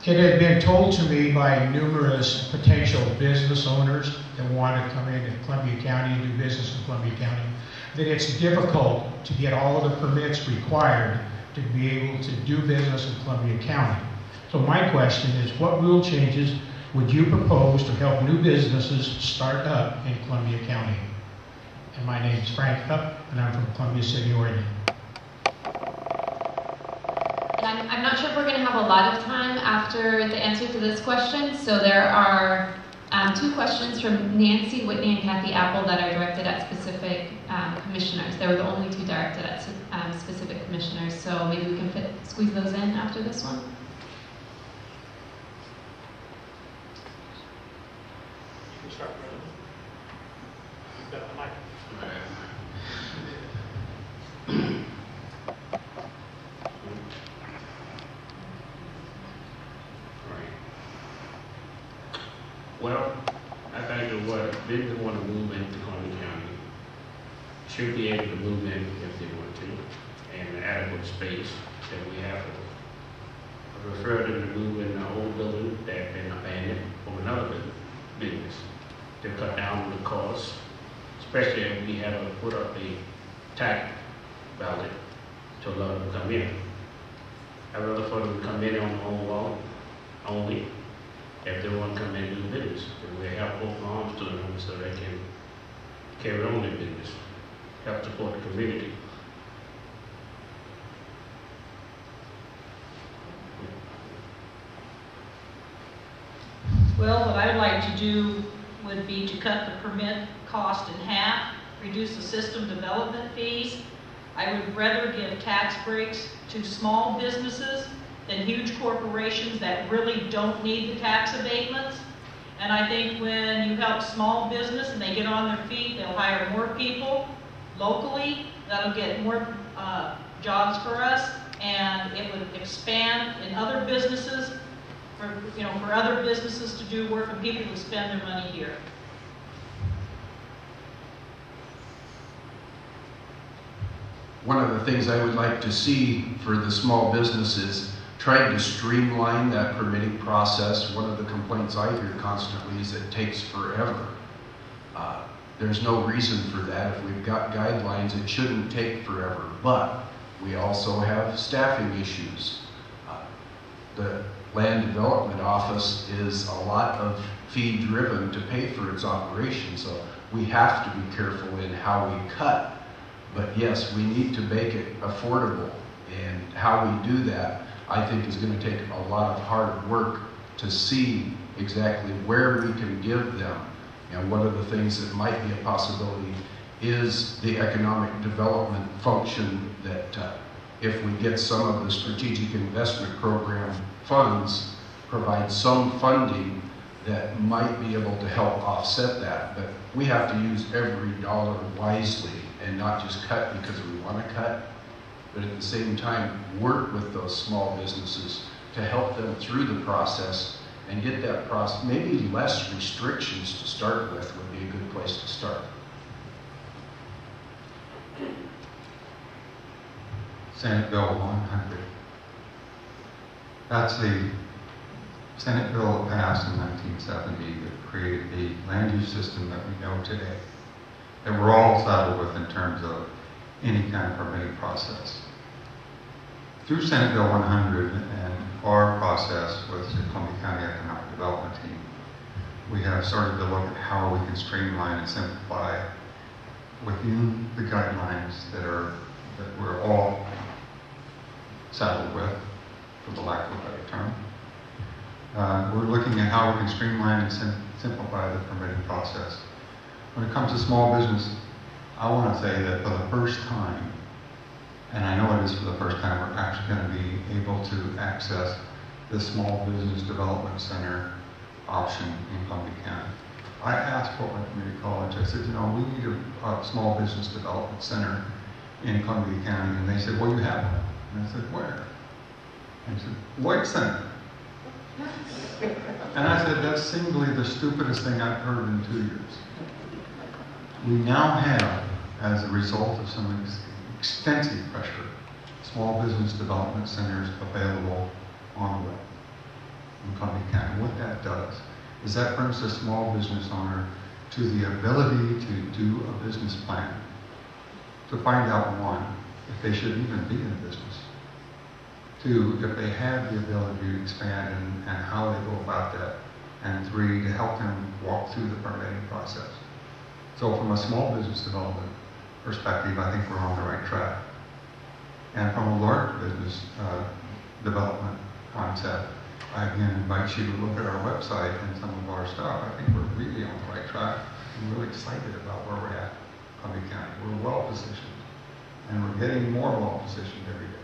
It had been told to me by numerous potential business owners that want to come into Columbia County and do business in Columbia County that it's difficult to get all of the permits required to be able to do business in Columbia County. So my question is, what rule changes would you propose to help new businesses start up in Columbia County? And my name is Frank Hupp, and I'm from Columbia City, Oregon. I'm not sure if we're going to have a lot of time after the answer to this question, so there are two questions from Nancy Whitney and Kathy Apple that are directed at specific commissioners. They were the only two directed at specific commissioners, so maybe we can squeeze those in after this one. You can start, Brendan. You've got the mic. Well, I think that what business want to move into Columbia County should be able to move in if they want to, and the adequate space that we have to refer them to move in the old building that been abandoned for another business to cut down on the costs, especially if we have to put up a tax ballot to allow them to come in. I'd rather for them to come in on their own wall only. If they want to come in and do business, and we have open arms to them so they can carry on their business, help support the community. Well, what I would like to do would be to cut the permit cost in half, reduce the system development fees. I would rather give tax breaks to small businesses than huge corporations that really don't need the tax abatements. And I think when you help small business and they get on their feet, they'll hire more people locally. That'll get more jobs for us, and it would expand in other businesses for other businesses to do work and people to spend their money here. One of the things I would like to see for the small businesses, trying to streamline that permitting process. One of the complaints I hear constantly is it takes forever. There's no reason for that. If we've got guidelines, it shouldn't take forever. But we also have staffing issues. The Land Development Office is a lot of fee driven to pay for its operation, so we have to be careful in how we cut. But yes, we need to make it affordable, and how we do that I think is going to take a lot of hard work to see exactly where we can give them. And one of the things that might be a possibility is the economic development function that if we get some of the strategic investment program funds, provide some funding that might be able to help offset that. But we have to use every dollar wisely and not just cut because we want to cut, but at the same time work with those small businesses to help them through the process and get that process, maybe less restrictions to start with would be a good place to start. Senate Bill 100. That's the Senate bill that passed in 1970 that created the land use system that we know today, that we're all saddled with in terms of any kind of permitting process. Through Senate Bill 100 and our process with the Columbia County Economic Development Team, we have started to look at how we can streamline and simplify within the guidelines that we're all saddled with, for the lack of a better term. We're looking at how we can streamline and simplify the permitting process. When it comes to small business, I want to say that for the first time, and I know it is for the first time, we're actually going to be able to access the Small Business Development Center option in Columbia County. I asked Portland Community College, I said, we need a Small Business Development Center in Columbia County, and they said, well, you have one. And I said, where? And he said, Lloyd Center. And I said, that's singly the stupidest thing I've heard in 2 years. We now have, as a result of some extensive pressure, small business development centers available on the web. Columbia County. What that does is that brings the small business owner to the ability to do a business plan, to find out, one, if they should even be in business, two, if they have the ability to expand and how they go about that, and three, to help them walk through the permitting process. So from a small business development perspective, I think we're on the right track. And from a large business development concept, I again invite you to look at our website and some of our stuff. I think we're really on the right track. I'm really excited about where we're at in Columbia County. We're well positioned, and we're getting more well positioned every day.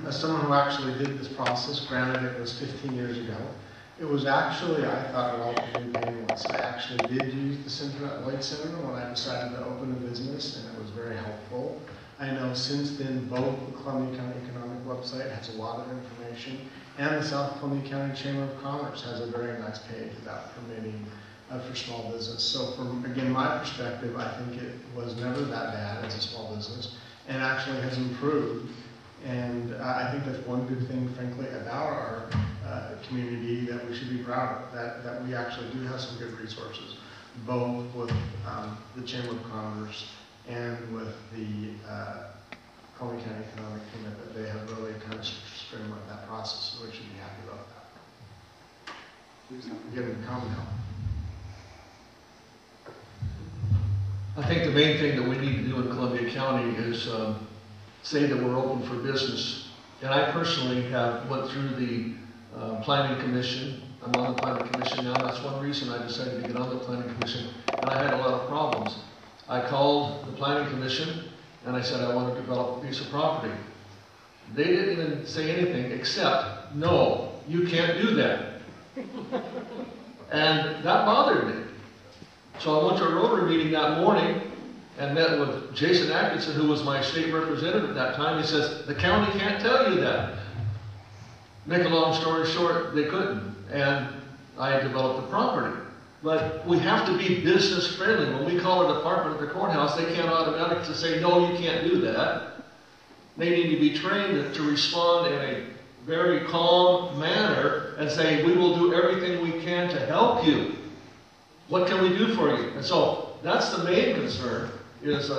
As someone who actually did this process, granted it was 15 years ago, it was actually, I thought, a relatively painless. I actually did use the Cincinnati Lloyd Center when I decided to open a business, and it was very helpful. I know since then both the Columbia County Economic website has a lot of information, and the South Columbia County Chamber of Commerce has a very nice page about permitting for small business. So from, again, my perspective, I think it was never that bad as a small business, and actually has improved. And I think that's one good thing, frankly, about our community that we should be proud of, that we actually do have some good resources, both with the Chamber of Commerce and with the Columbia County Economic Commitment. They have really kind of streamlined that process, and we should be happy about that. Please don't forget to comment on. I think the main thing that we need to do in Columbia County is say that we're open for business. And I personally have went through the Planning Commission. I'm on the Planning Commission now. That's one reason I decided to get on the Planning Commission. And I had a lot of problems. I called the Planning Commission and I said I want to develop a piece of property. They didn't even say anything except, no, you can't do that. And that bothered me. So I went to a Rotary meeting that morning and met with Jason Atkinson, who was my state representative at that time. He says, the county can't tell you that. Make a long story short, they couldn't. And I developed the property. But we have to be business friendly. When we call a department at the courthouse, they can't automatically say, no, you can't do that. They need to be trained to respond in a very calm manner and say, we will do everything we can to help you. What can we do for you? And so that's the main concern, is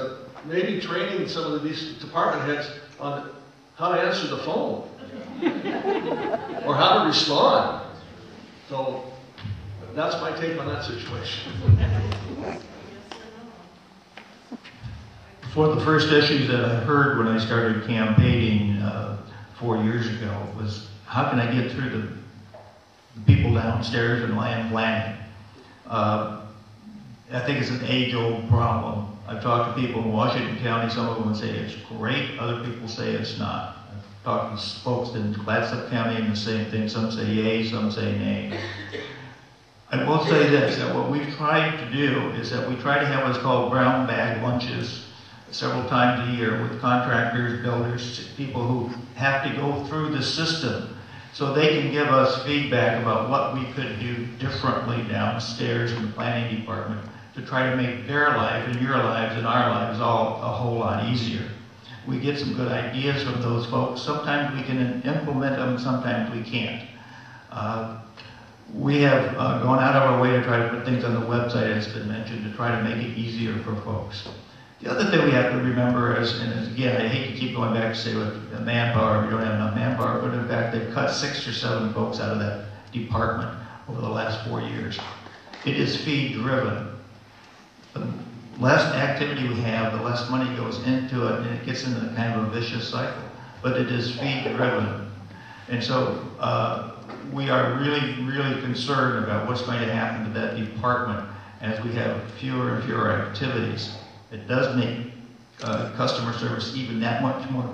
maybe training some of these department heads on how to answer the phone or how to respond. So that's my take on that situation. One of the first issues that I heard when I started campaigning 4 years ago was, how can I get through the people downstairs in land planning? I think it's an age-old problem. I've talked to people in Washington County. Some of them say it's great. Other people say it's not. I've talked to folks in Clatsop County and the same thing. Some say yay, some say nay. I will say this, that what we've tried to do is that we try to have what's called brown bag lunches several times a year with contractors, builders, people who have to go through the system so they can give us feedback about what we could do differently downstairs in the planning department to try to make their life and your lives and our lives all a whole lot easier. We get some good ideas from those folks. Sometimes we can implement them, sometimes we can't. We have gone out of our way to try to put things on the website, as has been mentioned, to try to make it easier for folks. The other thing we have to remember is, and again, I hate to keep going back to say with the manpower, we don't have enough manpower, but in fact, they've cut 6 or 7 folks out of that department over the last 4 years. It is fee-driven. The less activity we have, the less money goes into it, and it gets into kind of a vicious cycle. But it is fee-driven. And so we are really, really concerned about what's going to happen to that department as we have fewer and fewer activities. It does make customer service even that much more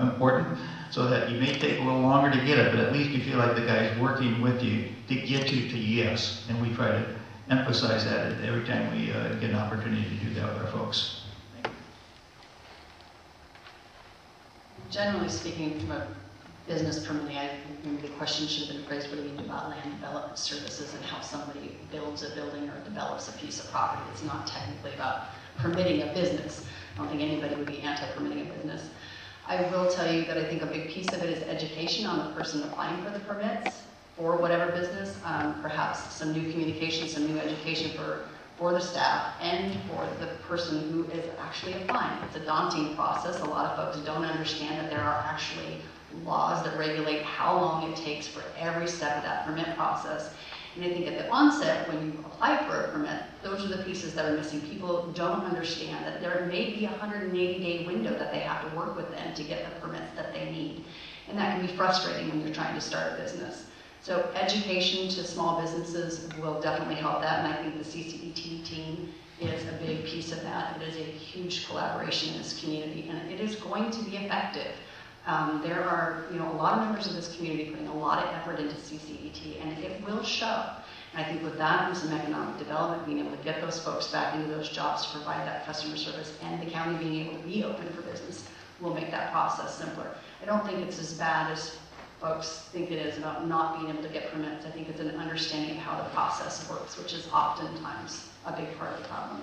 important, so that you may take a little longer to get it, but at least you feel like the guy's working with you to get you to yes. And we try to emphasize that every time we get an opportunity to do that with our folks. Generally speaking, from a business permitting, I think the question should have been phrased, what do you mean about land development services and how somebody builds a building or develops a piece of property. It's not technically about permitting a business. I don't think anybody would be anti-permitting a business. I will tell you that I think a big piece of it is education on the person applying for the permits for whatever business, perhaps some new communication, some new education for the staff and for the person who is actually applying. It's a daunting process. A lot of folks don't understand that there are actually laws that regulate how long it takes for every step of that permit process. And I think at the onset, when you apply for a permit, those are the pieces that are missing. People don't understand that there may be a 180-day window that they have to work within to get the permits that they need. And that can be frustrating when you're trying to start a business. So education to small businesses will definitely help that, and I think the CCDT team is a big piece of that. It is a huge collaboration in this community, and it is going to be effective. There are, a lot of members of this community putting a lot of effort into CCDT, and it will show. And I think with that and some economic development, being able to get those folks back into those jobs to provide that customer service, and the county being able to be open for business will make that process simpler. I don't think it's as bad as folks think it is about not being able to get permits. I think it's an understanding of how the process works, which is oftentimes a big part of the problem.